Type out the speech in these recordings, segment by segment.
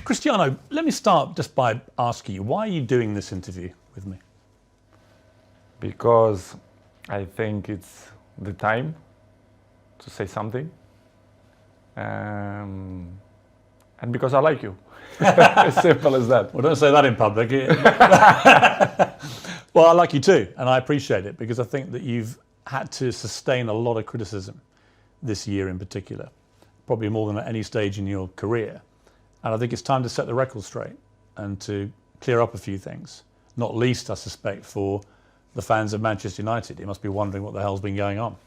Cristiano, let me start just by asking you, why are you doing this interview with me? Because I think it's the time to say something. And because I like you. As simple as that. Well, don't say that in public. Well, I like you too, and I appreciate it, because I think that you've had to sustain a lot of criticism this year in particular, probably more than at any stage in your career. And I think it's time to set the record straight and to clear up a few things, not least, I suspect, for the fans of Manchester United. You must be wondering what the hell's been going on.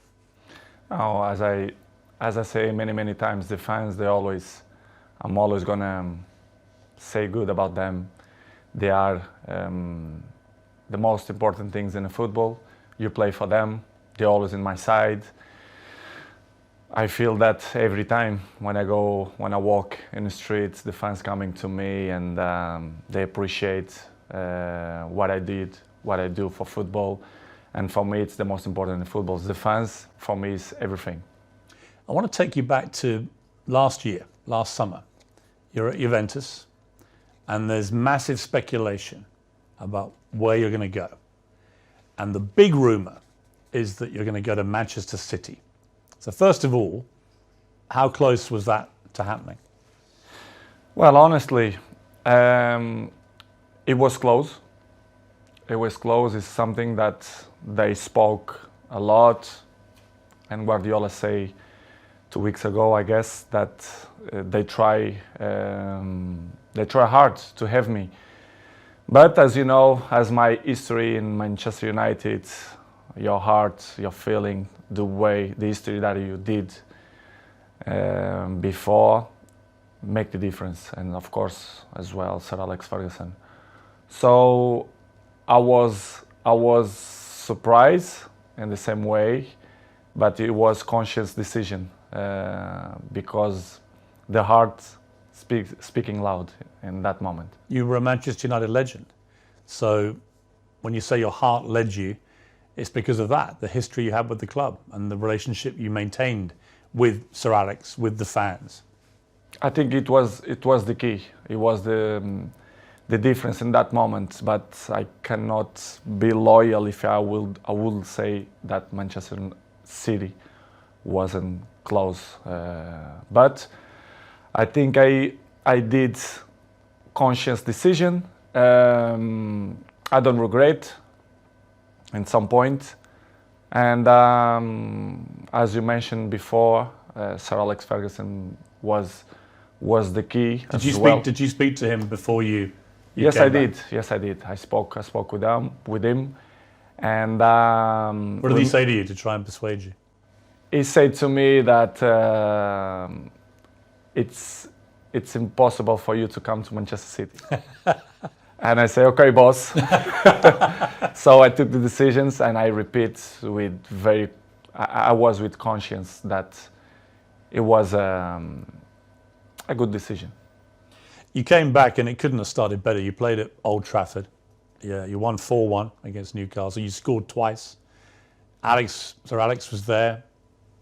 Oh, as I say many times, the fans, I'm always gonna say good about them. They are the most important things in the football. You play for them. They're always in my side. I feel that every time when I walk in the streets, the fans coming to me and they appreciate what I do for football. And for me, it's the most important in football. The fans, for me, is everything. I want to take you back to last summer. You're at Juventus, and there's massive speculation about where you're going to go. And the big rumour is that you're going to go to Manchester City. So first of all, how close was that to happening? Well, honestly, it was close. It was close. It's something that they spoke a lot, and Guardiola say 2 weeks ago, I guess, that they try hard to have me. But as you know, as my history in Manchester United, your heart, your feeling, the history that you did before make the difference. And of course, as well, Sir Alex Ferguson. So I was surprised in the same way, but it was conscious decision because the heart speaking loud in that moment. You were a Manchester United legend. So when you say your heart led you, it's because of that, the history you had with the club and the relationship you maintained with Sir Alex, with the fans. I think it was the key. It was the difference in that moment. But I cannot be loyal if I will say that Manchester City wasn't close. But I think I did conscious decision. I don't regret in some point. And as you mentioned before, Sir Alex Ferguson was the key. Did you speak to him before you Yes, came I back? did. Yes, I did. I spoke with him, and What did he say to you to try and persuade you? he said to me that it's impossible for you to come to Manchester City. And I say, okay, boss. So I took the decisions, and I repeat I was with conscience that it was a good decision. You came back and it couldn't have started better. You played at Old Trafford. Yeah, you won 4-1 against Newcastle. You scored twice. Sir Alex was there,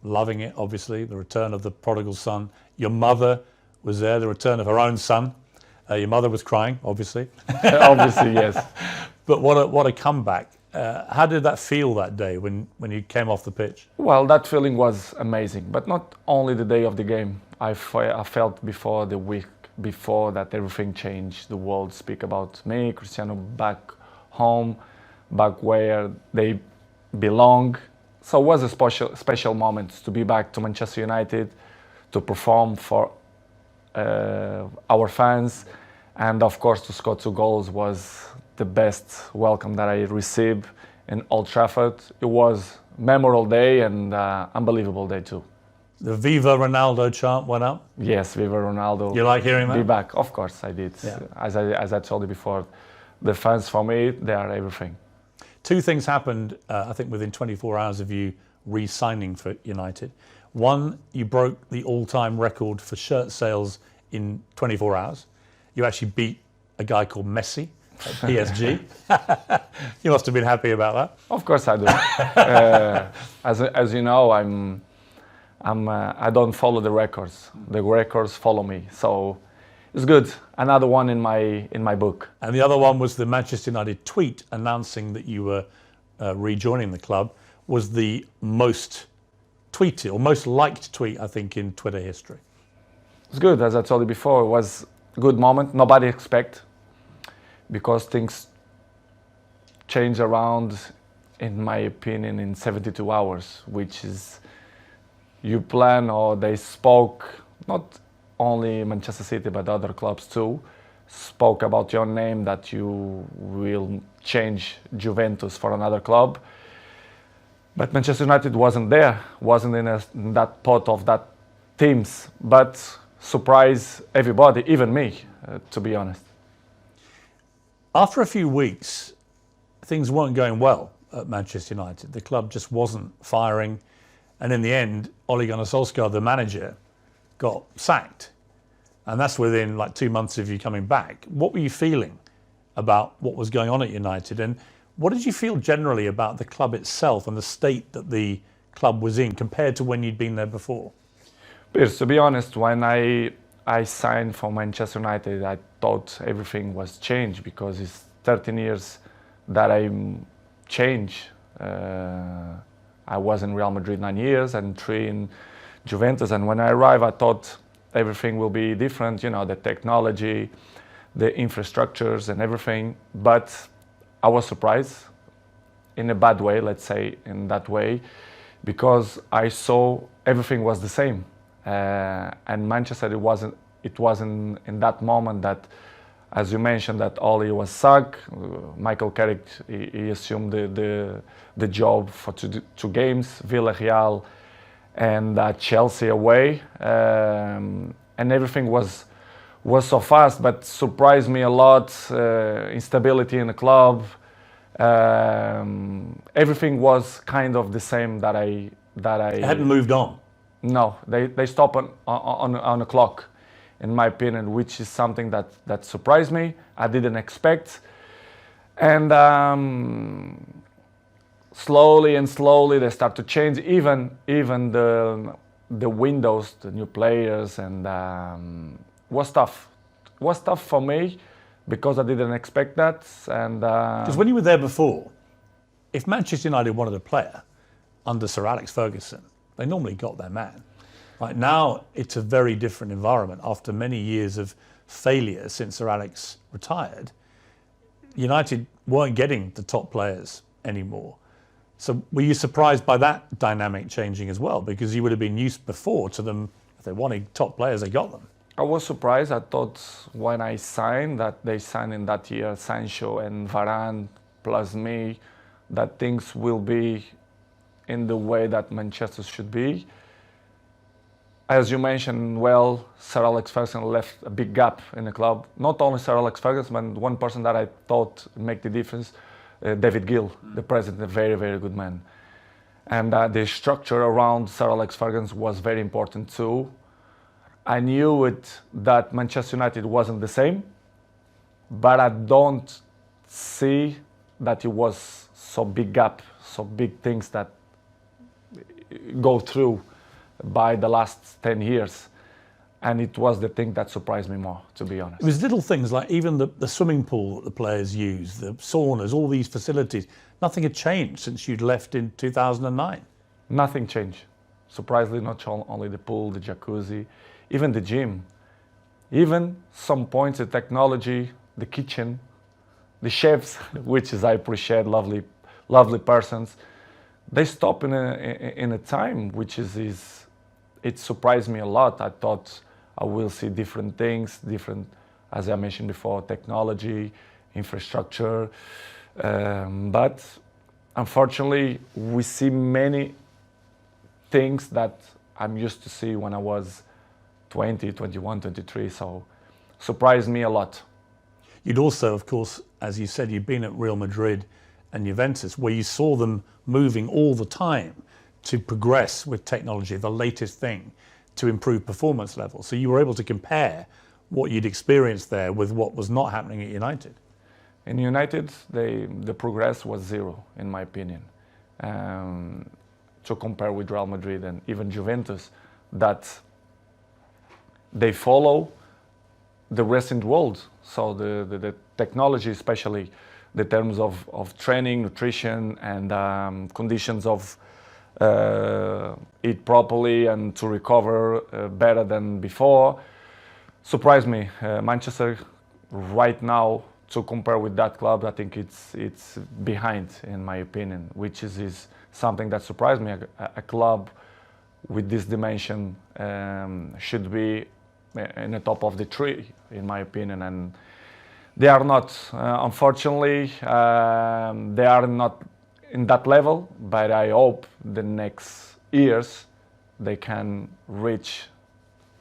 loving it, obviously, the return of the prodigal son. Your mother was there, the return of her own son. Your mother was crying, obviously. Obviously, yes. But what a comeback. How did that feel that day when you came off the pitch? Well, that feeling was amazing, but not only the day of the game. I felt before the week before that everything changed. The world speak about me, Cristiano, back home, back where they belong. So it was a special moment to be back to Manchester United, to perform for our fans, and of course to score 2 goals was the best welcome that I received in Old Trafford. It was a memorable day and unbelievable day too. The Viva Ronaldo chant went up. Yes, Viva Ronaldo. You like hearing that? Be back, of course I did. Yeah. As I told you before, the fans for me, they are everything. 2 things happened, I think, within 24 hours of you re-signing for United. One, you broke the all-time record for shirt sales in 24 hours. You actually beat a guy called Messi at PSG. You must have been happy about that. Of course I do. As you know, I don't follow the records. The records follow me. So It's good. Another one in my book. And the other one was the Manchester United tweet announcing that you were rejoining the club was the most tweeted or most liked tweet, I think, in Twitter history. It's good, as I told you before. It was a good moment. Nobody expect, because things change around, in my opinion, in 72 hours, which is you plan, or they spoke, not only Manchester City but other clubs too, spoke about your name, that you will change Juventus for another club. But Manchester United wasn't there, wasn't in that pot of that teams, but surprised everybody, even me, to be honest. After a few weeks, things weren't going well at Manchester United. The club just wasn't firing. And in the end, Ole Gunnar Solskjaer, the manager, got sacked. And that's within like 2 months of you coming back. What were you feeling about what was going on at United? And what did you feel generally about the club itself and the state that the club was in compared to when you'd been there before? Piers, to be honest, when I signed for Manchester United, I thought everything was changed, because it's 13 years that I changed. I was in Real Madrid 9 years and 3 in Juventus. And when I arrived, I thought everything will be different, you know, the technology, the infrastructures and everything. But I was surprised in a bad way, let's say in that way, because I saw everything was the same. And Manchester, it wasn't in that moment that, as you mentioned, that Ole was sacked. Michael Carrick, he assumed the job for two games, Villarreal and Chelsea away, and everything was so fast, but surprised me a lot. Instability in the club, everything was kind of the same that I It hadn't moved on. No, they stopped on the clock, in my opinion, which is something that surprised me. I didn't expect. And slowly they start to change, even the windows, the new players, and was tough. Was tough for me, because I didn't expect that. And because when you were there before, if Manchester United wanted a player under Sir Alex Ferguson, they normally got their man. Right now, it's a very different environment. After many years of failure since Sir Alex retired, United weren't getting the top players anymore. So were you surprised by that dynamic changing as well? Because you would have been used before to them, if they wanted top players, they got them. I was surprised. I thought when I signed, that they signed in that year Sancho and Varane plus me, that things will be in the way that Manchester should be. As you mentioned, well, Sir Alex Ferguson left a big gap in the club. Not only Sir Alex Ferguson, but one person that I thought make the difference, David Gill, the president, a very, very good man. And the structure around Sir Alex Ferguson was very important too. I knew that Manchester United wasn't the same, but I don't see that it was so big gap, so big things that go through by the last 10 years. And it was the thing that surprised me more, to be honest. It was little things like even the swimming pool that the players use, the saunas, all these facilities. Nothing had changed since you'd left in 2009. Nothing changed. Surprisingly, not only the pool, the jacuzzi, even the gym. Even some points, the technology, the kitchen, the chefs, which is I appreciate, lovely persons. They stop in a time which it surprised me a lot. I thought I will see different things, as I mentioned before, technology, infrastructure. But unfortunately, we see many things that I'm used to see when I was 20, 21, 23. So surprised me a lot. You'd also, of course, as you said, you'd been at Real Madrid and Juventus, where you saw them moving all the time to progress with technology, the latest thing, to improve performance levels. So you were able to compare what you'd experienced there with what was not happening at United. In United, the progress was zero, in my opinion. To compare with Real Madrid and even Juventus, that they follow the recent world. So the technology, especially the terms of training, nutrition, and conditions of eat properly and to recover better than before, surprised me. Manchester right now, to compare with that club, I think it's behind, in my opinion, which is something that surprised me. A club with this dimension should be in the top of the tree, in my opinion, and they are not. Unfortunately, they are not in that level, but I hope the next years they can reach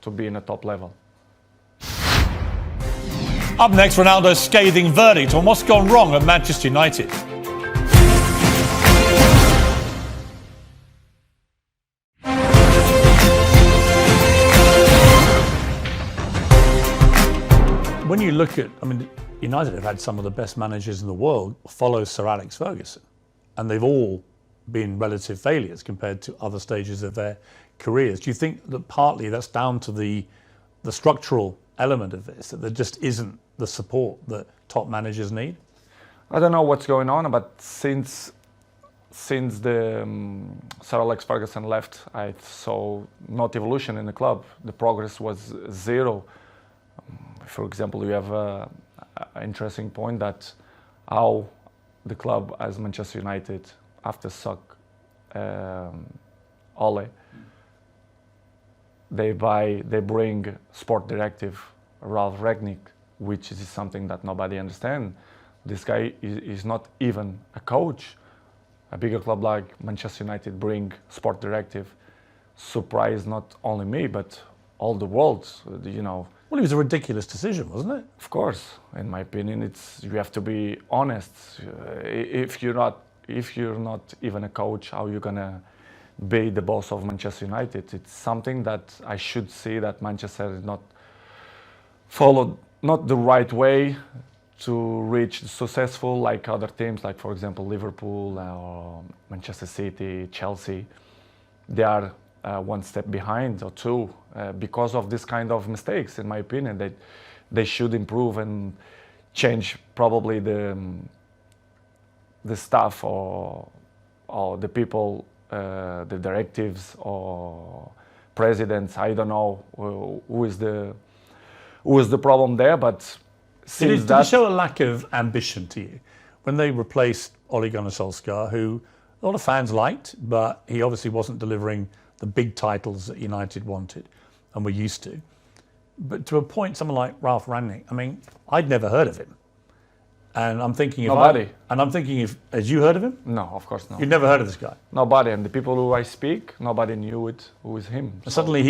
to be in the top level. Up next, Ronaldo's scathing verdict on what's gone wrong at Manchester United. When you look at, United have had some of the best managers in the world follow Sir Alex Ferguson, and they've all been relative failures compared to other stages of their careers. Do you think that partly that's down to the structural element of this, that there just isn't the support that top managers need? I don't know what's going on, but since the Sir Alex Ferguson left, I saw not evolution in the club. The progress was zero. For example, you have an interesting point that how the club as Manchester United, after suck Ole, they bring sport directive Ralph Rangnick, which is something that nobody understands. This guy is not even a coach. A bigger club like Manchester United bring sport directive, surprised not only me but all the world. Well, it was a ridiculous decision, wasn't it? Of course, in my opinion, you have to be honest. If you're not even a coach, how are you gonna be the boss of Manchester United? It's something that I should see that Manchester is not followed not the right way to reach successful like other teams, like for example Liverpool or Manchester City, Chelsea. They are one step behind or two because of this kind of mistakes. In my opinion, that they should improve and change probably the staff or the people, the directives or presidents. I don't know who is the problem there, but did it show a lack of ambition to you when they replaced Ole Gunnar Solskjaer, who a lot of fans liked, but he obviously wasn't delivering the big titles that United wanted and were used to. But to a point, someone like Ralph Rangnick, I'd never heard of him. And I'm thinking, had you heard of him? No, of course not. You'd never heard of this guy? Nobody, and the people who I speak, nobody knew it. Who is him? And suddenly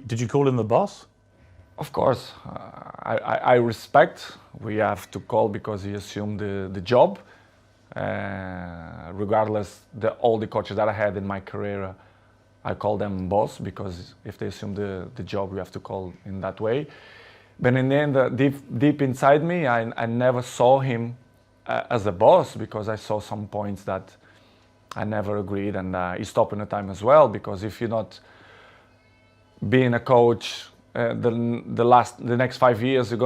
did you call him the boss? Of course, I respect. We have to call because he assumed the job. Regardless, all the coaches that I had in my career, I call them boss because if they assume the job, we have to call in that way. But in the end, deep inside me, I never saw him as a boss because I saw some points that I never agreed, and he stopped in the time as well. Because if you're not being a coach, the next 5 years, you're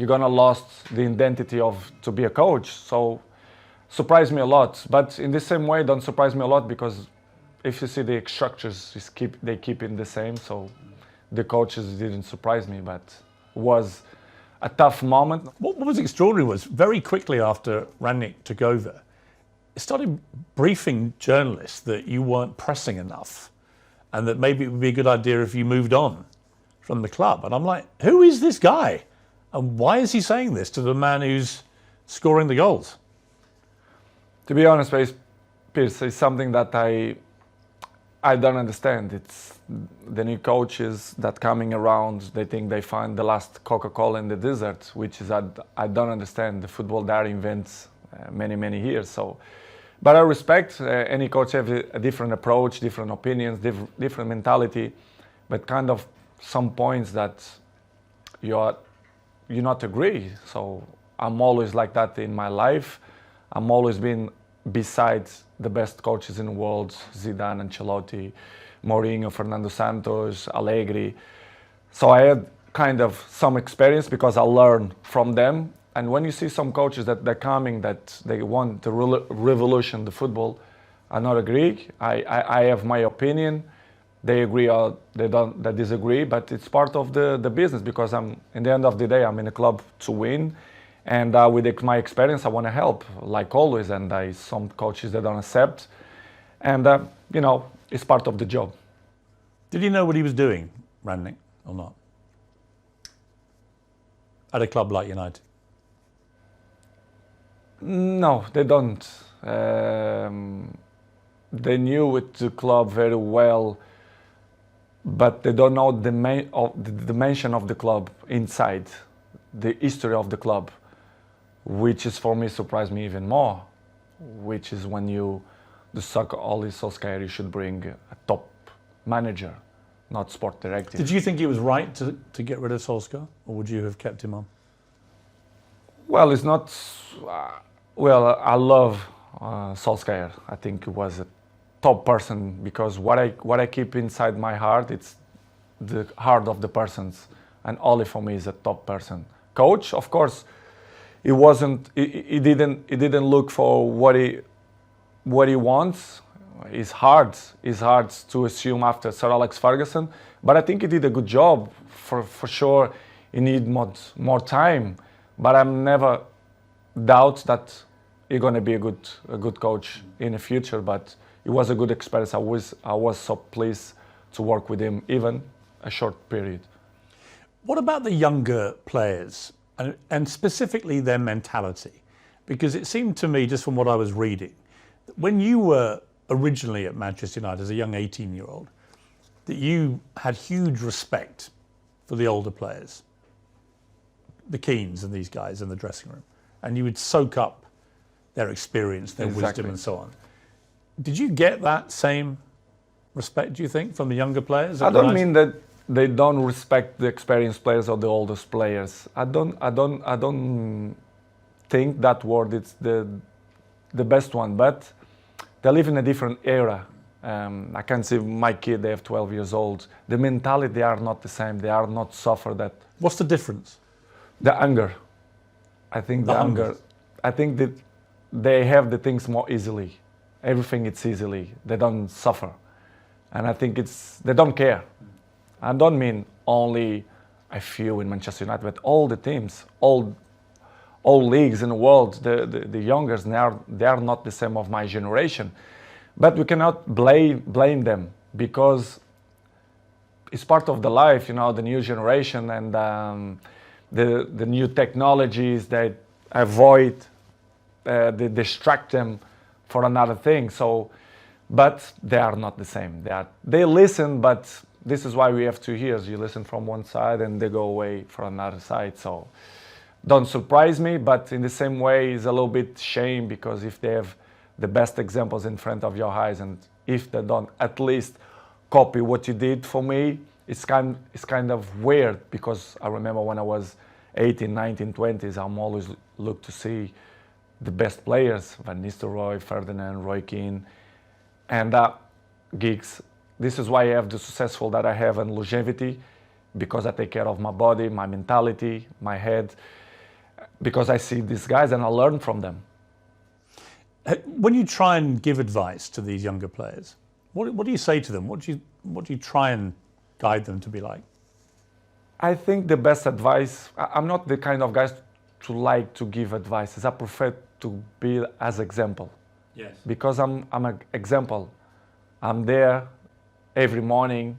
gonna lost the identity of to be a coach. So surprised me a lot. But in the same way, don't surprise me a lot because if you see the structures, they keep it the same. So the coaches didn't surprise me, but it was a tough moment. What was extraordinary was very quickly after Rangnick took over, he started briefing journalists that you weren't pressing enough and that maybe it would be a good idea if you moved on from the club. And I'm like, who is this guy? And why is he saying this to the man who's scoring the goals? To be honest, Piers, it's something that I don't understand. It's the new coaches that coming around, they think they find the last Coca-Cola in the desert, which is I don't understand. The football there invents many years. So, but I respect any coach have a different approach, different opinions, different mentality, but kind of some points that you not agree. So I'm always like that in my life. I'm always been beside the best coaches in the world, Zidane, Ancelotti, Mourinho, Fernando Santos, Allegri. So I had kind of some experience because I learn from them. And when you see some coaches that they're coming, that they want to revolution the football, I not agree. I have my opinion. They agree or they disagree, but it's part of the business because in the end of the day, I'm in a club to win. And with my experience, I want to help, like always. And some coaches that don't accept. And, it's part of the job. Did you know what he was doing, Rangnick, or not? At a club like United? No, they don't. They knew the club very well, but they don't know the dimension of the club inside, the history of the club, which is for me surprised me even more, which is when the soccer Ole Solskjaer, you should bring a top manager, not sport director. Did you think it was right to get rid of Solskjaer, or would you have kept him on? Well, it's not. I love Solskjaer. I think he was a top person because what I keep inside my heart, it's the heart of the persons, and Ole for me is a top person. Coach, of course, he wasn't. He didn't look for what he wants. It's hard to assume after Sir Alex Ferguson, but I think he did a good job. For sure, he need more time, but I'm never doubt that he's going to be a good coach in the future. But it was a good experience. I was so pleased to work with him, even a short period. What about the younger players, and specifically their mentality? Because it seemed to me, just from what I was reading, when you were originally at Manchester United as a young 18-year-old, that you had huge respect for the older players, the Keanes and these guys in the dressing room, and you would soak up their experience, their wisdom and so on. Did you get that same respect, do you think, from the younger players? I don't mean that they don't respect the experienced players or the oldest players. I don't think that word is the best one, but they live in a different era. I can see my kid, they have 12 years old. The mentality, they are not the same. They are not suffer that. What's the difference? The anger. I think the anger. I think that they have the things more easily. Everything it's easily. They don't suffer. And I think they don't care. I don't mean only a few in Manchester United, but all the teams, all leagues in the world, the youngers, they are not the same of my generation. But we cannot blame them because it's part of the life, the new generation and the new technologies that avoid, they distract them for another thing. So, but they are not the same. They listen, but this is why we have 2 ears. You listen from one side and they go away from another side. So don't surprise me, but in the same way, it's a little bit shame because if they have the best examples in front of your eyes and if they don't at least copy what you did for me, it's kind of weird because I remember when I was 18, 19, 20s, I'm always look to see the best players, Van Nistelrooy, Ferdinand, Roy Keane, and Giggs. This is why I have the successful that I have and longevity, because I take care of my body, my mentality, my head, because I see these guys and I learn from them. When you try and give advice to these younger players, what do you say to them? What do you try and guide them to be like? I think the best advice, I'm not the kind of guy to like to give advices. I prefer to be as example. Yes. Because I'm an example. I'm there every morning.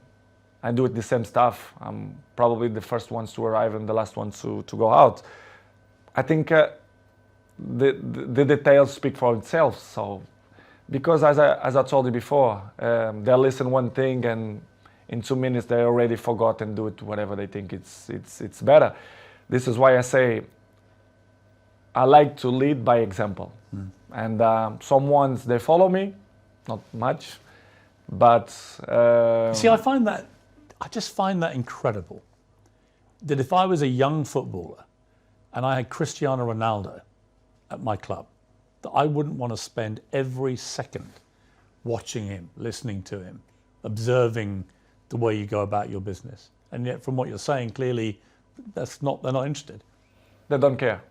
I do the same stuff. I'm probably the first ones to arrive and the last ones to go out. I think the details speak for itself. So, because as I told you before, they listen one thing and in 2 minutes they already forgot and do it whatever they think it's better. This is why I say I like to lead by example. And some ones they follow me, not much, but see, I just find that incredible. That if I was a young footballer and I had Cristiano Ronaldo at my club, that I wouldn't want to spend every second watching him, listening to him, observing the way you go about your business. And yet, from what you're saying, clearly, they're not interested. They don't care.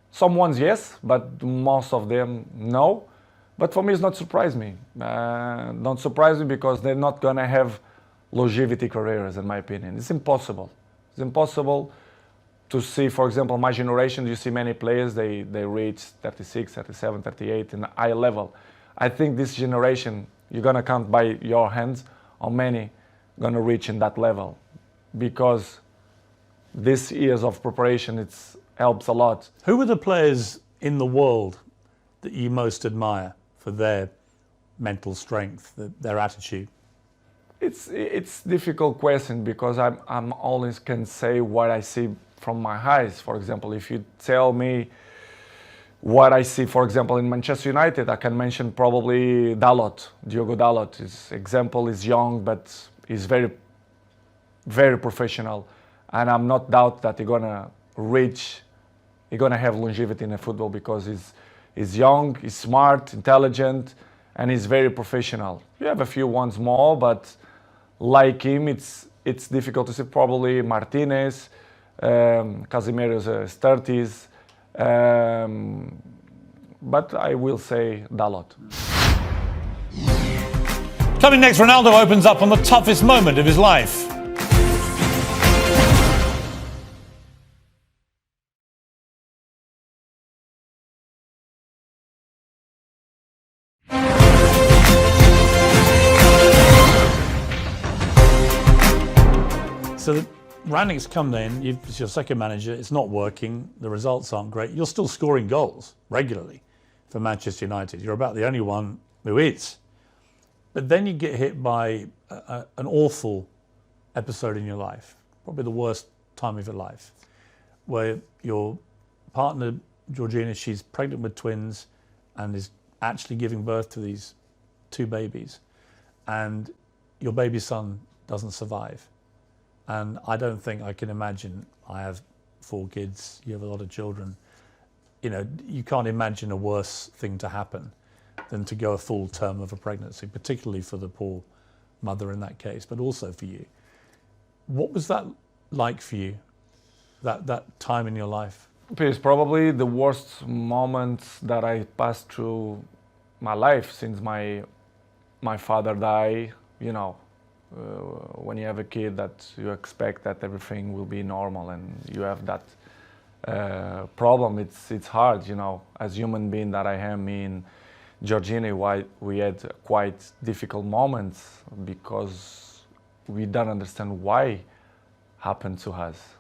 Some ones, yes, but most of them, no. But for me, it's not surprise me. Don't surprise me because they're not gonna have longevity careers, in my opinion. It's impossible. It's impossible to see, for example, my generation, you see many players, they reach 36, 37, 38 in a high level. I think this generation, you're gonna count by your hands how many gonna reach in that level, because this years of preparation, it helps a lot. Who are the players in the world that you most admire for their mental strength, their attitude? It's difficult question because I'm always can say what I see from my eyes. For example, if you tell me what I see, for example, in Manchester United, I can mention probably Dalot, Diogo Dalot. His example is young, but he's very, very professional. And I'm not doubt that he's gonna have longevity in the football because he's young, he's smart, intelligent, and he's very professional. You have a few ones more, but like him, it's difficult to see. Probably Martinez, Casemiro's 30s, but I will say Dalot. Coming next, Ronaldo opens up on the toughest moment of his life. So Rangnick's come in, it's your second manager, it's not working, the results aren't great. You're still scoring goals regularly for Manchester United. You're about the only one who is. But then you get hit by an awful episode in your life, probably the worst time of your life, where your partner, Georgina, she's pregnant with twins and is actually giving birth to these two babies. And your baby son doesn't survive. And I don't think I can imagine, I have 4 kids, you have a lot of children, you can't imagine a worse thing to happen than to go a full term of a pregnancy, particularly for the poor mother in that case, but also for you. What was that like for you, that time in your life? It's probably the worst moment that I passed through my life since my father died, when you have a kid that you expect that everything will be normal and you have that problem, it's hard, as human being that I am, me and Georgina, we had quite difficult moments because we don't understand why happened to us.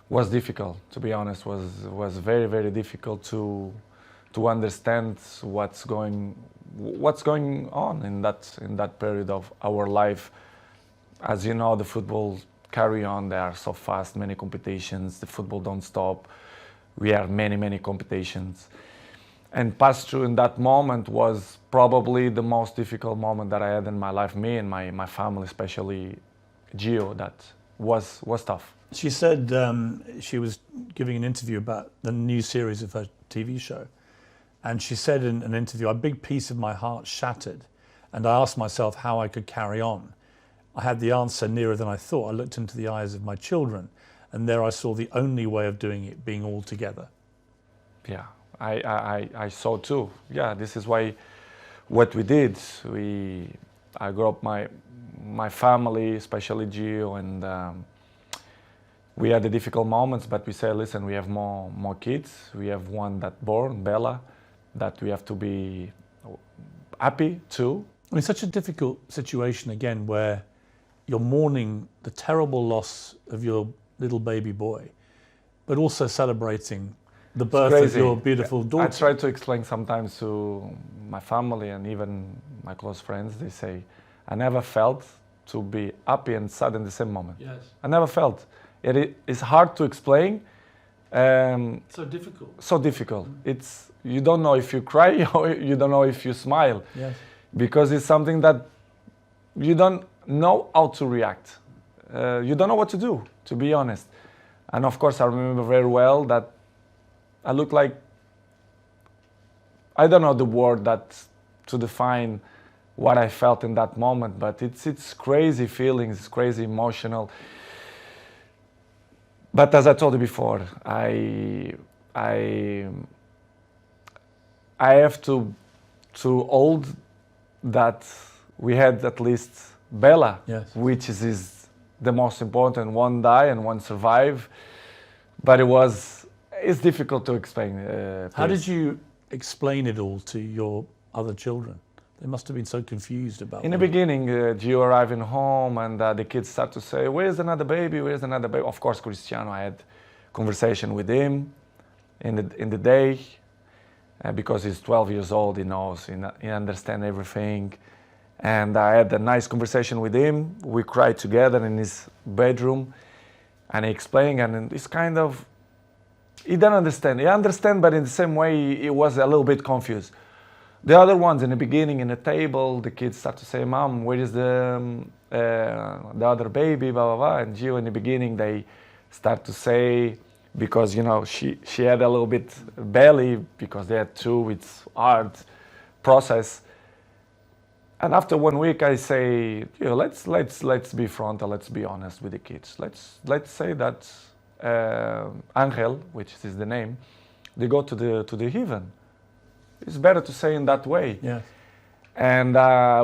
Was difficult, to be honest, was very, very difficult to understand what's going on in that period of our life. As you know, the football carry on, they are so fast, many competitions, the football don't stop. We have many competitions. And pass through in that moment was probably the most difficult moment that I had in my life, me and my family, especially Gio, that was tough. She said she was giving an interview about the new series of her TV show. And she said in an interview, a big piece of my heart shattered. And I asked myself how I could carry on. I had the answer nearer than I thought. I looked into the eyes of my children, and there I saw the only way of doing it being all together. Yeah, I saw too. Yeah, this is why what we did. I grew up my family, especially Gio, and we had the difficult moments, but we said, listen, we have more kids. We have one that born, Bella, that we have to be happy too. I mean, such a difficult situation again, where you're mourning the terrible loss of your little baby boy, but also celebrating the birth of your beautiful daughter. I try to explain sometimes to my family and even my close friends. They say, I never felt to be happy and sad in the same moment. Yes. I never felt. It is hard to explain. So difficult. So difficult. You don't know if you cry or you don't know if you smile. Yes. Because it's something that you don't know how to react. You don't know what to do, to be honest. And of course, I remember very well that I look like, I don't know the word that to define what I felt in that moment. But it's crazy feelings, it's crazy emotional. But as I told you before, I have to hold that we had at least Bella, Yes. which is the most important. One die and one survive, but it's difficult to explain. How please. did you explain it all to your other children? They must have been so confused about In the beginning, Gio arriving home and the kids start to say, "Where's another baby? Where's another baby?" Of course, Cristiano, I had conversation with him in the day because he's 12 years old. He knows, he understands everything. And I had a nice conversation with him. We cried together in his bedroom, and he explained, and it's kind of, he didn't understand. He understand, but in the same way, he was a little bit confused. The other ones in the beginning, in the table, the kids start to say, "Mom, where is the other baby?" Blah blah blah. And Gio, in the beginning, they start to say, because she had a little bit belly because they had two. It's hard process. And after 1 week, I say, let's be frontal, let's be honest with the kids. Let's say that Angel, which is the name, they go to the heaven. It's better to say in that way. Yeah. And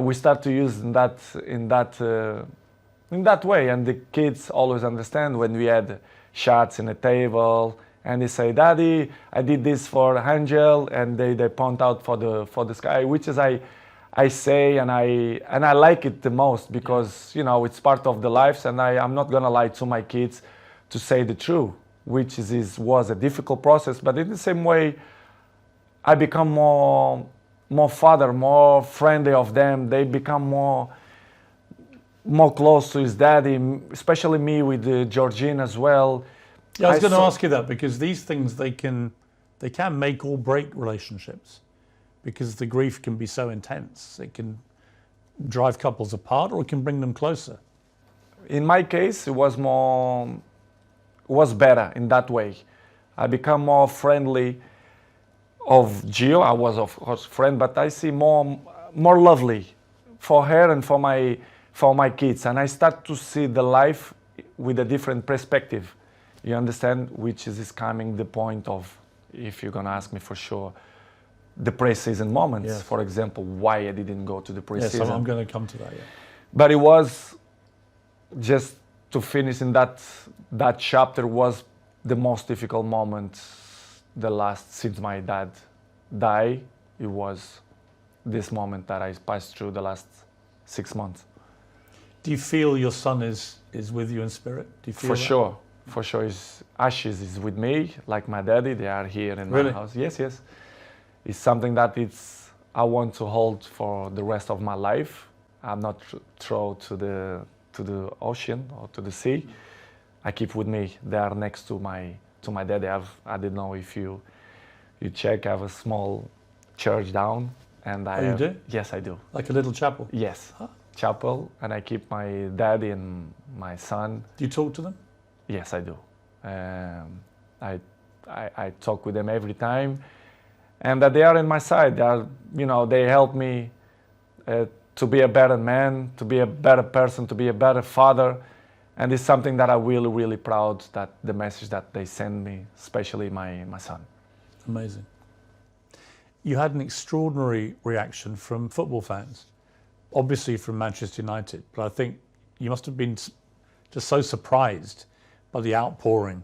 we start to use in that way, and the kids always understand when we had shots in the table, and they say, "Daddy, I did this for Angel," and they point out for the sky, which is I say, and I like it the most because it's part of the lives, and I'm not gonna lie to my kids to say the truth, which was a difficult process, but in the same way, I become more father, more friendly of them. They become more close to his daddy, especially me with Georgine as well. Yeah, I was going to ask you that because these things they can make or break relationships because the grief can be so intense. It can drive couples apart or it can bring them closer. In my case, it was better in that way. I become more friendly of Gio. I was of course friend, but I see more lovely for her and for my kids, and I start to see the life with a different perspective. You understand, which is coming the point of, if you're gonna ask me for sure, the pre-season moments. Yes. For example, why I didn't go to the pre-season. Yes, I'm going to come to that. Yeah. But it was just to finish in that chapter was the most difficult moment. The last since my dad died, it was this moment that I passed through the last 6 months. Do you feel your son is with you in spirit? Do you feel For that? sure, for sure. His ashes is with me, like my daddy. They are here in Really? my house. Yes. It's something that I want to hold for the rest of my life. I'm not throw to the ocean or to the sea. I keep with me. They are next to my daddy. I don't know if you check. I have a small church down, and you do? Yes, I do. Like a little chapel? Yes, Huh? chapel, and I keep my daddy and my son. Do you talk to them? Yes, I do. I talk with them every time, and that they are in my side. They help me to be a better man, to be a better person, to be a better father. And it's something that I'm really, really proud that the message that they send me, especially my son. Amazing. You had an extraordinary reaction from football fans, obviously from Manchester United, but I think you must have been just so surprised by the outpouring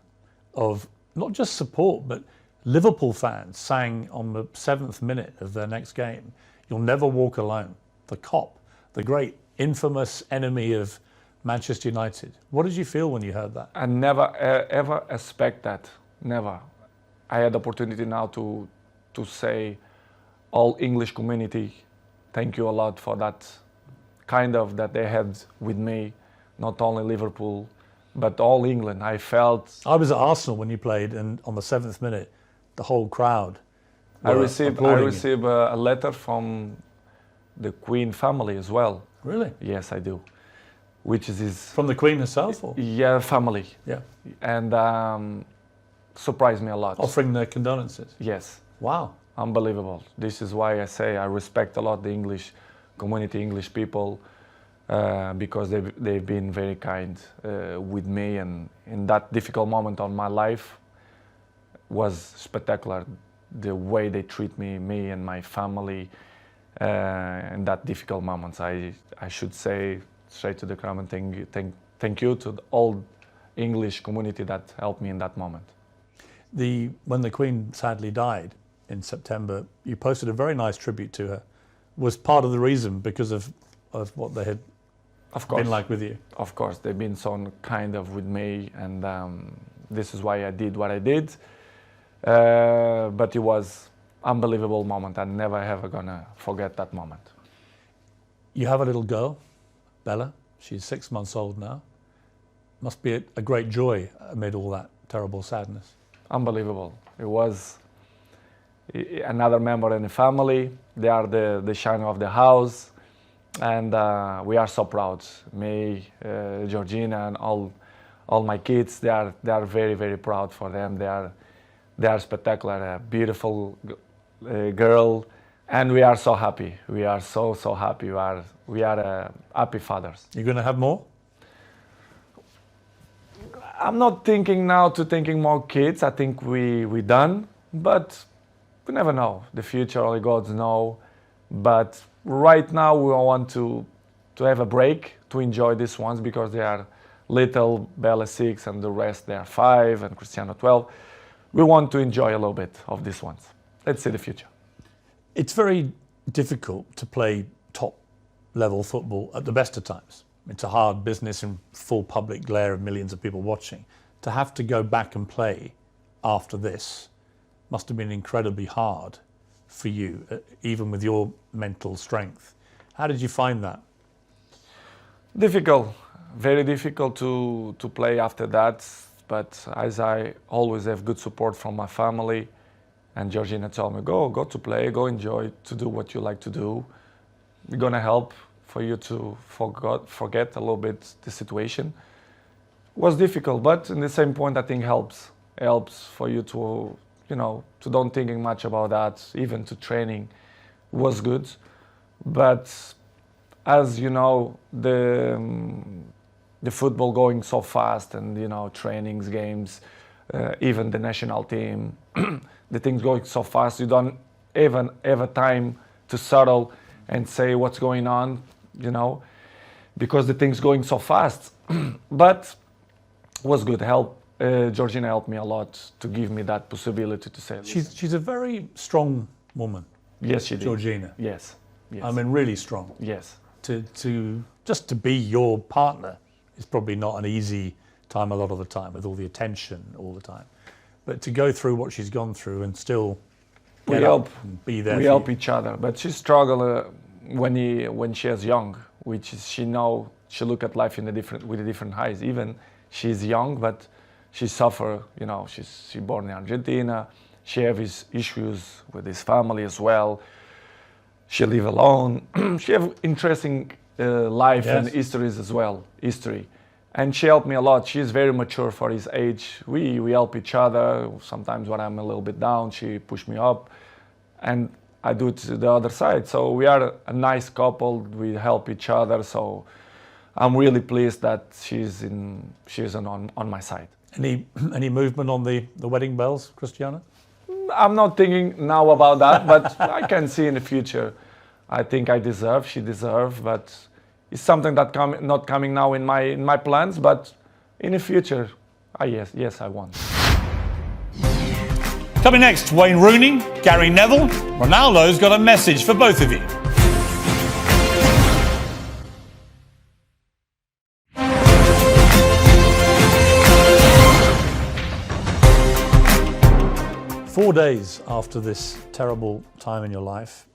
of not just support, but Liverpool fans sang on the 7th minute of their next game, "You'll never walk alone." The cop, the great infamous enemy of Manchester United. What did you feel when you heard that? I never ever expect that. Never. I had the opportunity now to say, all English community, thank you a lot for that that they had with me, not only Liverpool, but all England. I was at Arsenal when you played, and on the 7th minute, the whole crowd. I received a letter from the Queen family as well. Really? Yes, I do. Which is from the Queen herself? Or? Yeah, family. Yeah. And surprised me a lot. Offering their condolences? Yes. Wow. Unbelievable. This is why I say I respect a lot the English community, English people, because they've been very kind with me, and in that difficult moment of my life was spectacular. The way they treat me and my family in that difficult moments. I should say straight to the crowd and thank you to the all English community that helped me in that moment. When the Queen sadly died in September, you posted a very nice tribute to her. Was part of the reason because of what they had been like with you? Of course, they've been so kind of with me, and this is why I did what I did. But it was unbelievable moment. I'm never ever gonna forget that moment. You have a little girl, Bella. She's 6 months old now. Must be a great joy amid all that terrible sadness. Unbelievable. It was another member in the family. They are the shine of the house, and we are so proud. Me, Georgina, and all my kids. They are very, very proud for them. They are spectacular. A beautiful girl, and we are so happy. We are so happy. We are happy fathers. You're going to have more? I'm not thinking now to thinking more kids. I think we done, but we never know. The future only God knows. But right now we want to have a break, to enjoy these ones, because they are little. Bella 6 and the rest they are 5 and Cristiano 12. We want to enjoy a little bit of these ones. Let's see the future. It's very difficult to play top level football at the best of times. It's a hard business in full public glare of millions of people watching. To have to go back and play after this must have been incredibly hard for you, even with your mental strength. How did you find that? Difficult, very difficult to play after that. But as I always have good support from my family, and Georgina told me, go to play, go enjoy, to do what you like to do. We're gonna help for you to forget a little bit the situation. It was difficult, but in the same point, I think helps for you to, to don't thinking much about that. Even to training was good, but as you know, the football going so fast, and trainings, games, even the national team, the things going so fast, you don't even have a time to settle and say what's going on, because the things going so fast. But it was good. Georgina helped me a lot to give me that possibility to say. She's a very strong woman. Yes, she did. Georgina. Yes. I mean, really strong. Yes. Just to be your partner is probably not an easy time a lot of the time, with all the attention all the time. But to go through what she's gone through and still get up and be there. We help each other. But she struggled when she was young, which is she look at life with a different eyes. Even she's young, but she suffer. She born in Argentina. She have his issues with his family as well. She live alone. She have interesting life. Yes. And histories as well. And she helped me a lot. She's very mature for his age. We help each other. Sometimes when I'm a little bit down, she push me up, and I do it to the other side. So we are a nice couple. We help each other. So I'm really pleased that she's on my side. Any movement on the wedding bells, Cristiano? I'm not thinking now about that, but I can see in the future. I think she deserves, but it's something that not coming now in my plans, but in the future, yes, I want. Coming next, Wayne Rooney, Gary Neville. Ronaldo's got a message for both of you. Four days after this terrible time in your life,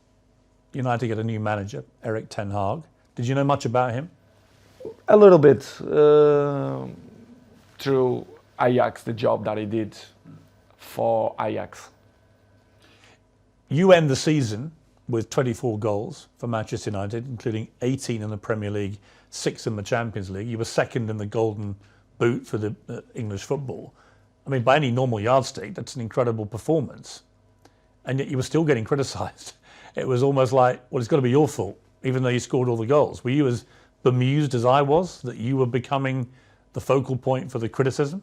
United get a new manager, Erik ten Hag. Did you know much about him? A little bit through Ajax, the job that he did for Ajax. You end the season with 24 goals for Manchester United, including 18 in the Premier League, 6 in the Champions League. You were second in the Golden Boot for the English football. I mean, by any normal yardstick, that's an incredible performance. And yet you were still getting criticised. It was almost like, well, it's got to be your fault even though you scored all the goals? Were you as bemused as I was that you were becoming the focal point for the criticism?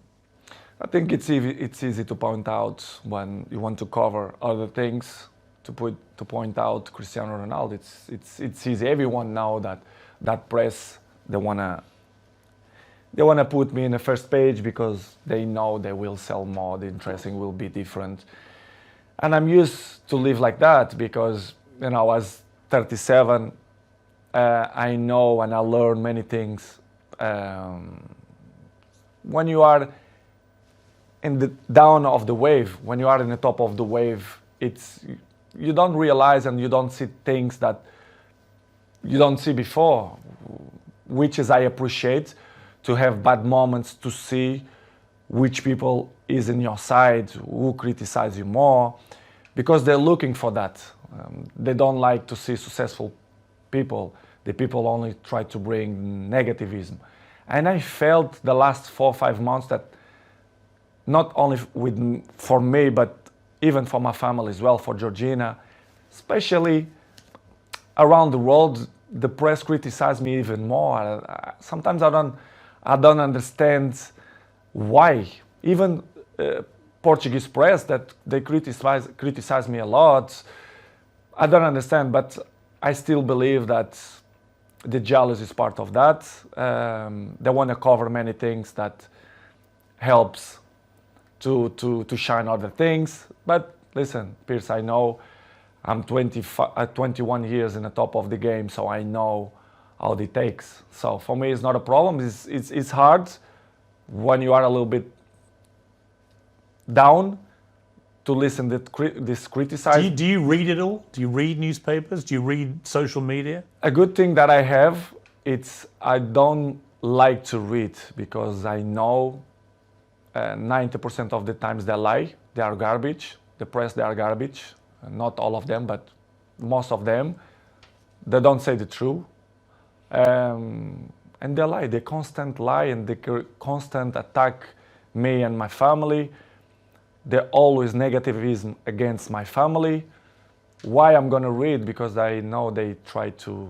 I think it's easy to point out when you want to cover other things. To point out Cristiano Ronaldo, it's easy. Everyone know that press they wanna put me in the first page because they know they will sell more. The interesting will be different, and I'm used to live like that because I was 37. I know and I learn many things. When you are in the down of the wave, when you are in the top of the wave, you don't realize and you don't see things that you don't see before, which is I appreciate to have bad moments to see which people is in your side, who criticize you more, because they're looking for that. They don't like to see successful people. The people only try to bring negativism. And I felt the last 4 or 5 months that not only for me, but even for my family as well, for Georgina, especially around the world, the press criticize me even more. Sometimes I don't understand why. Even Portuguese press that they criticize me a lot. I don't understand, but I still believe that the jealousy is part of that. They want to cover many things that helps to shine other things. But listen, Piers, I know I'm 21 years in the top of the game, so I know how it takes. So for me, it's not a problem. It's hard when you are a little bit down to listen to this criticism. Do you read it all? Do you read newspapers? Do you read social media? A good thing that I have, I don't like to read because I know 90% of the times they lie. They are garbage. The press, they are garbage. Not all of them, but most of them. They don't say the truth. And they lie. They constant lie and they constant attack me and my family. They're always negativism against my family. Why I'm gonna read? Because I know they try to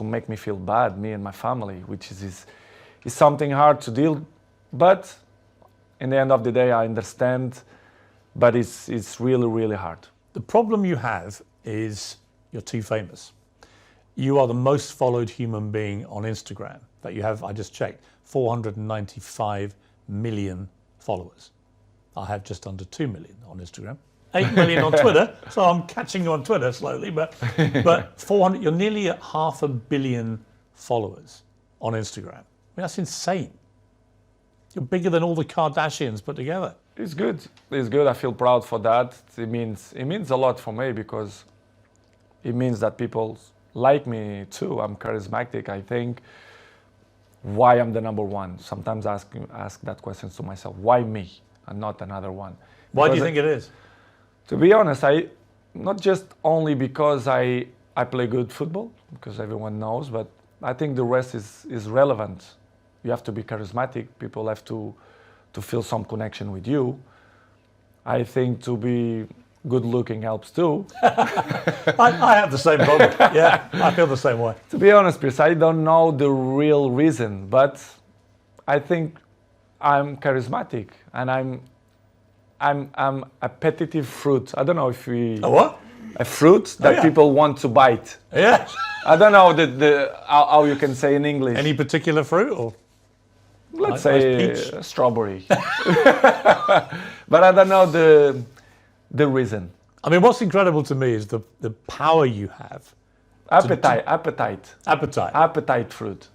make me feel bad, me and my family, which is something hard to deal. But in the end of the day, I understand. But it's really, really hard. The problem you have is you're too famous. You are the most followed human being on Instagram. That you have, I just checked, 495 million followers. I have just under 2 million on Instagram, 8 million on Twitter. So I'm catching you on Twitter slowly, but 400. You're nearly at 500 million followers on Instagram. I mean, that's insane. You're bigger than all the Kardashians put together. It's good. It's good. I feel proud for that. It means a lot for me because it means that people like me too. I'm charismatic. I think why I'm the number one. Sometimes I ask that question to myself. Why me and not another one? Why do you think it is? To be honest, not just only because I play good football, because everyone knows, but I think the rest is relevant. You have to be charismatic. People have to feel some connection with you. I think to be good looking helps too. I have the same problem. Yeah, I feel the same way. To be honest, Piers, I don't know the real reason, but I think I'm charismatic and I'm a appetitive fruit. I don't know if we... A what? A fruit that people want to bite. Yeah. I don't know how you can say in English. Any particular fruit or? Let's Nice say peach. strawberry. But I don't know the reason. I mean, what's incredible to me is the power you have. Appetite Appetite fruit.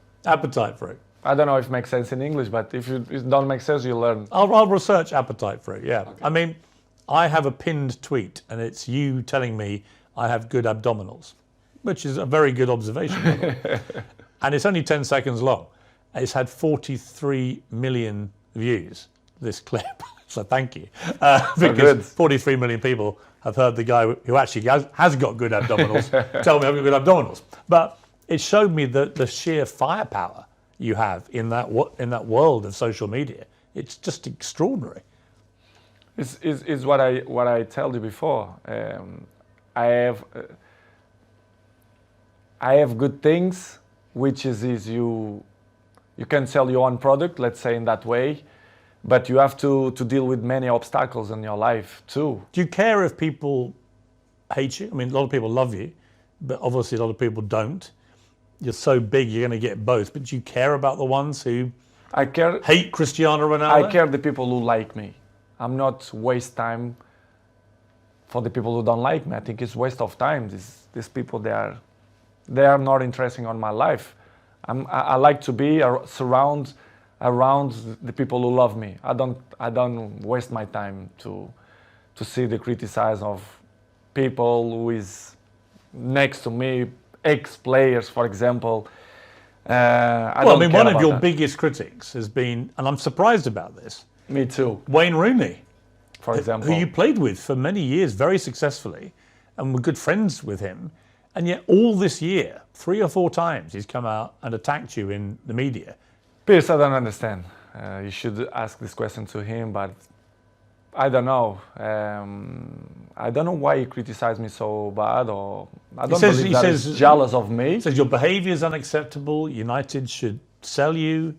fruit. I don't know if it makes sense in English, but if it don't make sense, you learn. I'll research appetite fruit, yeah. Okay. I mean, I have a pinned tweet and it's you telling me I have good abdominals, which is a very good observation, by the way. And it's only 10 seconds long. It's had 43 million views, this clip. So thank you. Because 43 million people have heard the guy who actually has got good abdominals tell me I've got good abdominals. But it showed me the sheer firepower you have in that world of social media. It's just extraordinary. It's what I told you before. I have I have good things, which is you can sell your own product, let's say in that way, but you have to deal with many obstacles in your life too. Do you care if people hate you? I mean, a lot of people love you, but obviously a lot of people don't. You're so big, you're going to get both. But do you care about the ones who hate Cristiano Ronaldo? I care the people who like me. I'm not waste time for the people who don't like me. I think it's waste of time. These people, they are not interesting on my life. I like to be around the people who love me. I don't waste my time to see the criticism of people who is next to me, ex-players, for example. One of your biggest critics has been, and I'm surprised about this. Me too. Wayne Rooney, for example, who you played with for many years very successfully, and were good friends with him. And yet all this year, 3 or 4 times, he's come out and attacked you in the media. Piers, I don't understand. You should ask this question to him, but I don't know. I don't know why he criticized me so bad, or I don't believe that he's jealous of me. He says your behaviour is unacceptable. United should sell you.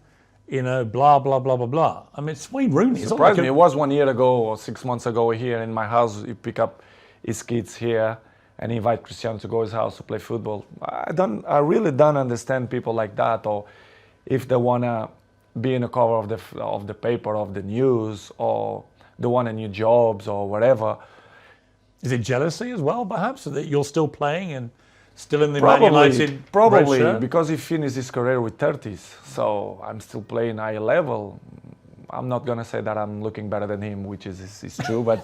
Blah blah blah blah blah. I mean, it's Wayne Rooney. It surprised me. It was 1 year ago or 6 months ago here in my house. He pick up his kids here and invite Cristiano to go to his house to play football. I really don't understand people like that, or if they wanna be in the cover of the paper, of the news, or they want a new jobs or whatever. Is it jealousy as well, perhaps, that you're still playing and still in the Man United? Probably, because he finished his career with 30s, so I'm still playing high level. I'm not gonna say that I'm looking better than him, which is true, but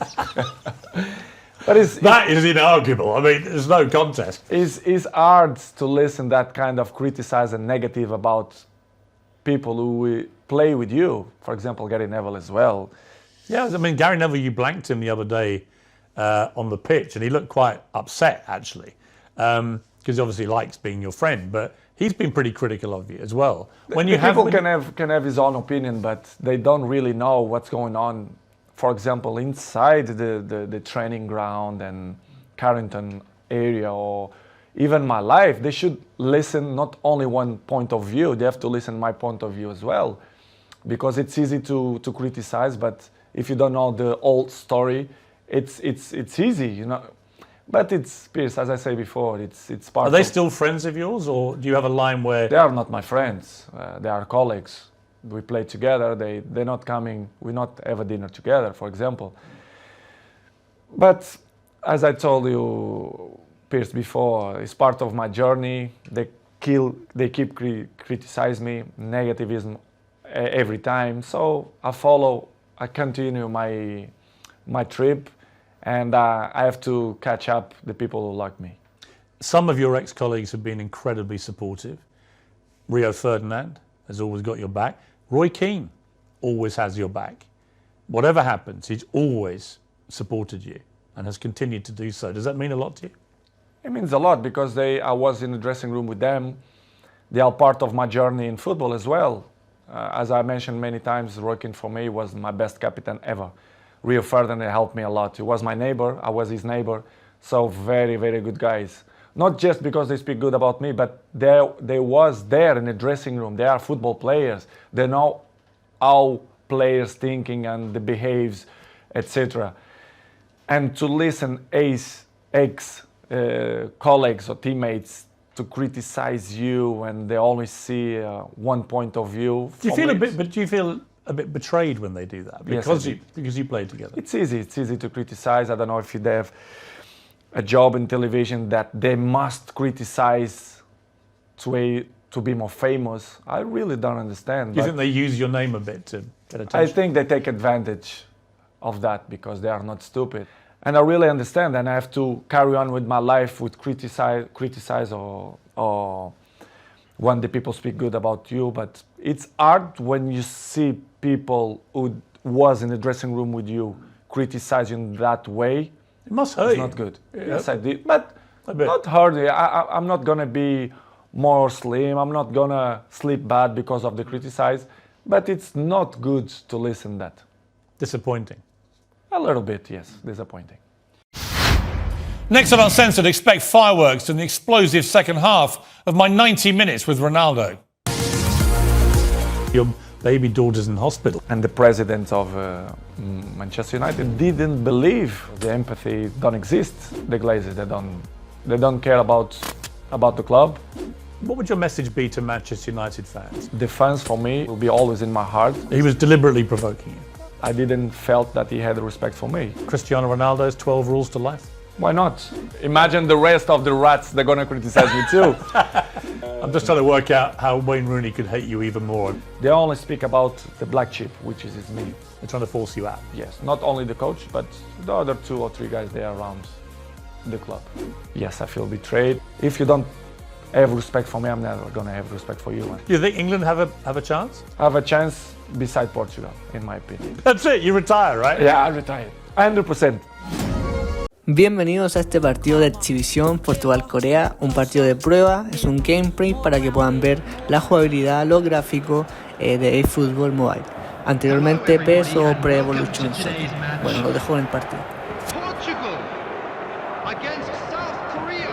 that is inarguable. I mean, there's no contest. It's hard to listen that kind of criticize and negative about people who play with you. For example, Gary Neville as well. Yeah, I mean, Gary Neville, you blanked him the other day on the pitch, and he looked quite upset, actually, because he obviously likes being your friend, but he's been pretty critical of you as well. People can have his own opinion, but they don't really know what's going on, for example, inside the training ground and Carrington area, or even my life. They should listen not only one point of view, they have to listen my point of view as well, because it's easy to criticize, but if you don't know the old story, it's easy, But it's, Piers, as I say before, it's part of... Are they still friends of yours, or do you have a line where... They are not my friends. They are colleagues. We play together. They're not coming. We not have a dinner together, for example. But as I told you, Piers, before, it's part of my journey. They keep criticize me, negativism every time. So I continue my trip. And I have to catch up the people who like me. Some of your ex-colleagues have been incredibly supportive. Rio Ferdinand has always got your back. Roy Keane always has your back. Whatever happens, he's always supported you and has continued to do so. Does that mean a lot to you? It means a lot, because I was in the dressing room with them. They are part of my journey in football as well. As I mentioned many times, Roy Keane for me was my best captain ever. Rio Ferdinand helped me a lot. He was my neighbor, I was his neighbor. So very, very good guys. Not just because they speak good about me, but they was there in the dressing room. They are football players. They know how players thinking and the behaves, etc. And to listen ex-colleagues or teammates to criticize you, and they only see one point of view. Do you feel a bit betrayed when they do that, because you played together? It's easy to criticize. I don't know if they have a job in television that they must criticize to be more famous. I really don't understand. Do you think they use your name a bit to get attention? I think they take advantage of that because they are not stupid. And I really understand, and I have to carry on with my life with criticize or when the people speak good about you. But it's hard when you see people who was in the dressing room with you criticizing that way. It must hurt. It's not good. Yeah. Yes, I did, but not hard. I'm not gonna be more slim. I'm not gonna sleep bad because of the criticize. But it's not good to listen that. Disappointing. A little bit, yes, disappointing. Next on Uncensored, expect fireworks in the explosive second half of my 90 minutes with Ronaldo. Your baby daughter's in hospital. And the president of Manchester United didn't believe the empathy don't exist. The Glazers, they don't care about the club. What would your message be to Manchester United fans? The fans for me will be always in my heart. He was deliberately provoking you. I didn't felt that he had respect for me. Cristiano Ronaldo's 12 rules to life. Why not? Imagine the rest of the rats, they're gonna criticize me too. I'm just trying to work out how Wayne Rooney could hate you even more. They only speak about the black sheep, which is me. They're trying to force you out. Yes, not only the coach, but the other 2 or 3 guys there around the club. Yes, I feel betrayed. If you don't have respect for me, I'm never gonna have respect for you. Do you think England have a chance? I have a chance beside Portugal, in my opinion. That's it, you retire, right? Yeah, I retired. 100%. Bienvenidos a este partido de exhibición Portugal-Corea, un partido de prueba, es un gameplay para que puedan ver la jugabilidad, los gráficos de eFootball Mobile. Anteriormente PES o Pre Evolution Soccer. Bueno, lo dejo en el partido. Portugal against South Korea.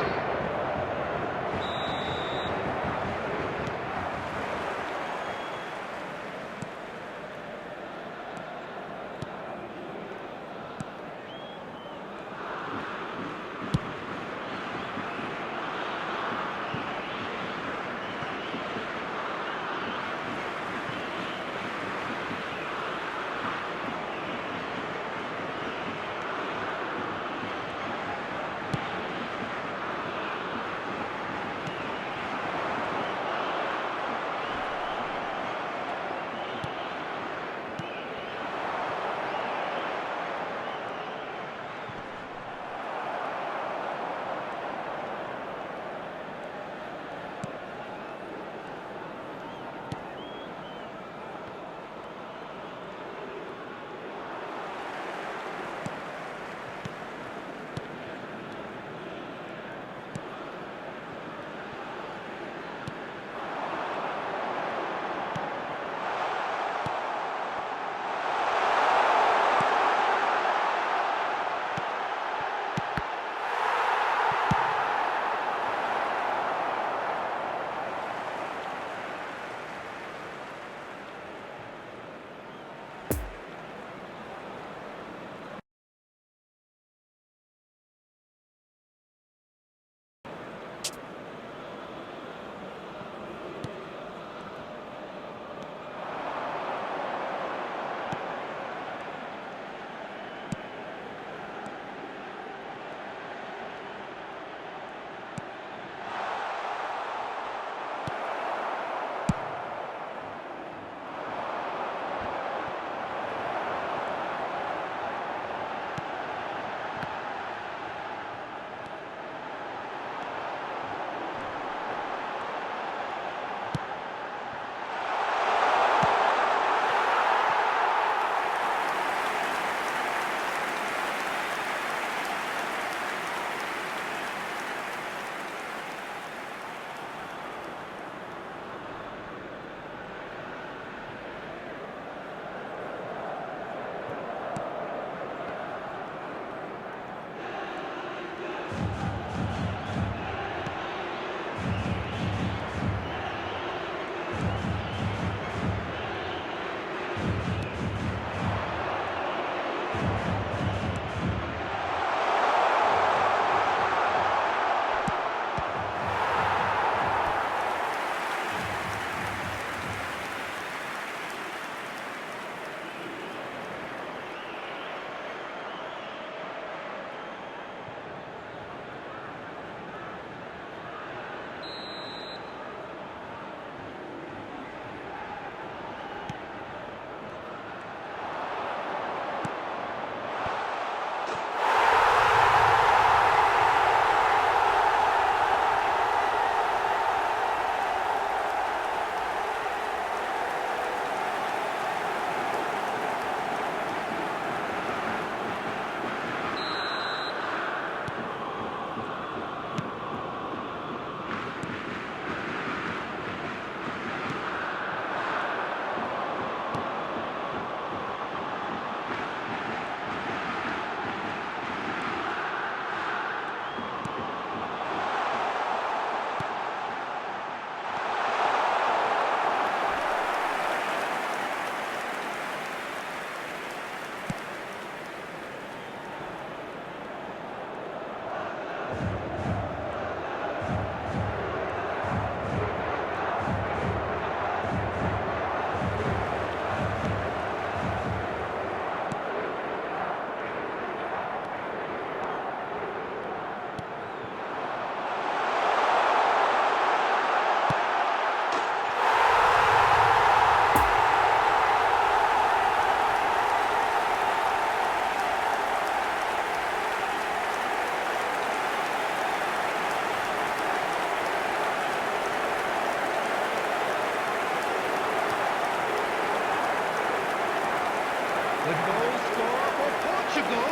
The goal scorer for Portugal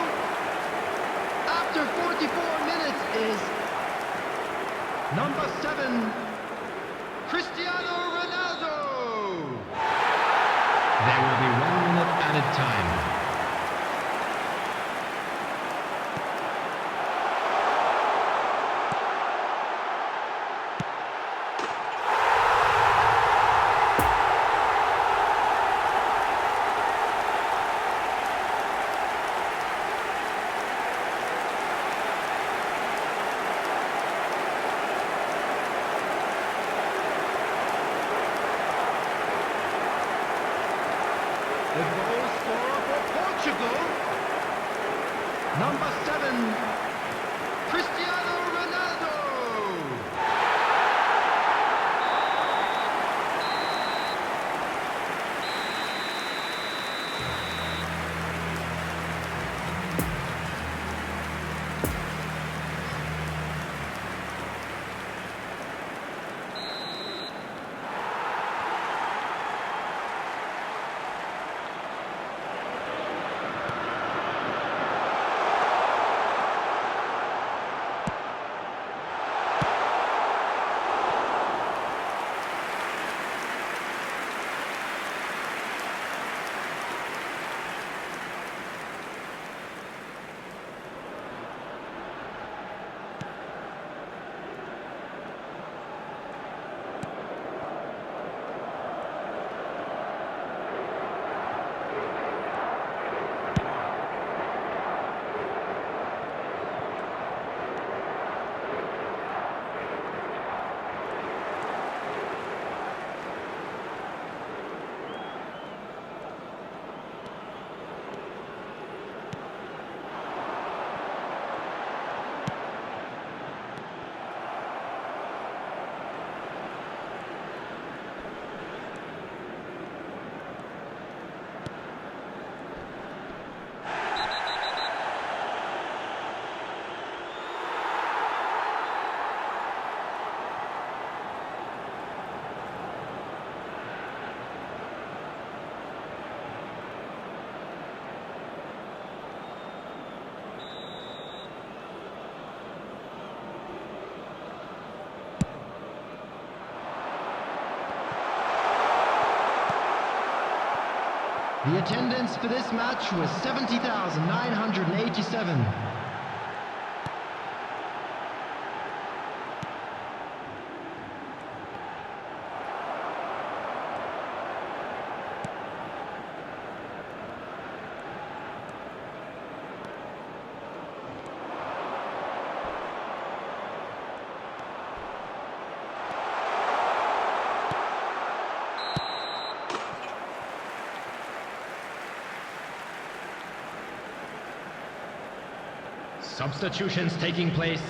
after 44 minutes is number 7, Cristiano Ronaldo. There will be 1 minute added time. The goal scorer for Portugal, number 7, Cristiano Ronaldo. The attendance for this match was 70,987. Substitutions taking place.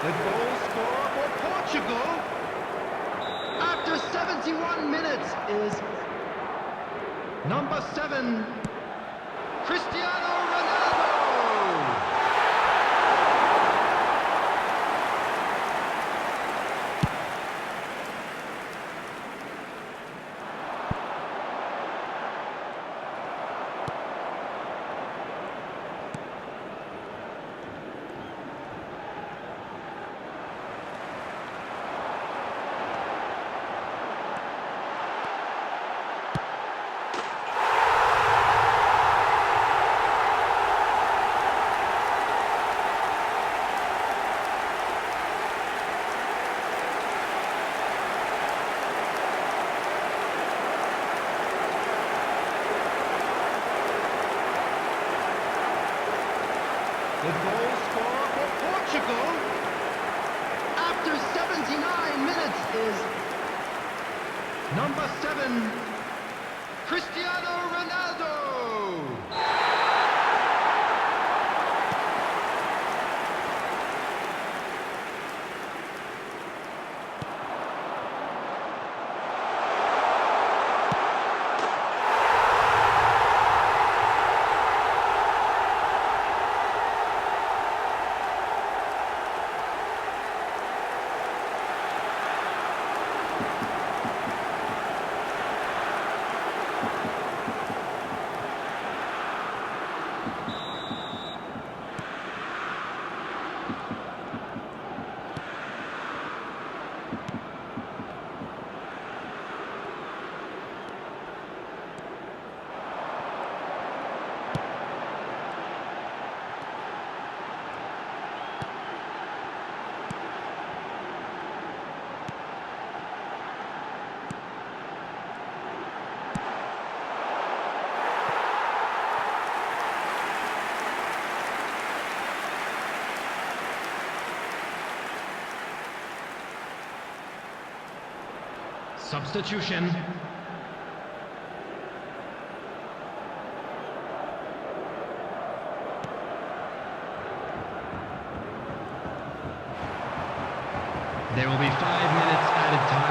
The goal scorer for Portugal after 71 minutes is number 7, Cristiano Ronaldo. The goal scorer for Portugal after 79 minutes is number 7, Cristiano Ronaldo. Substitution. There will be 5 minutes added time.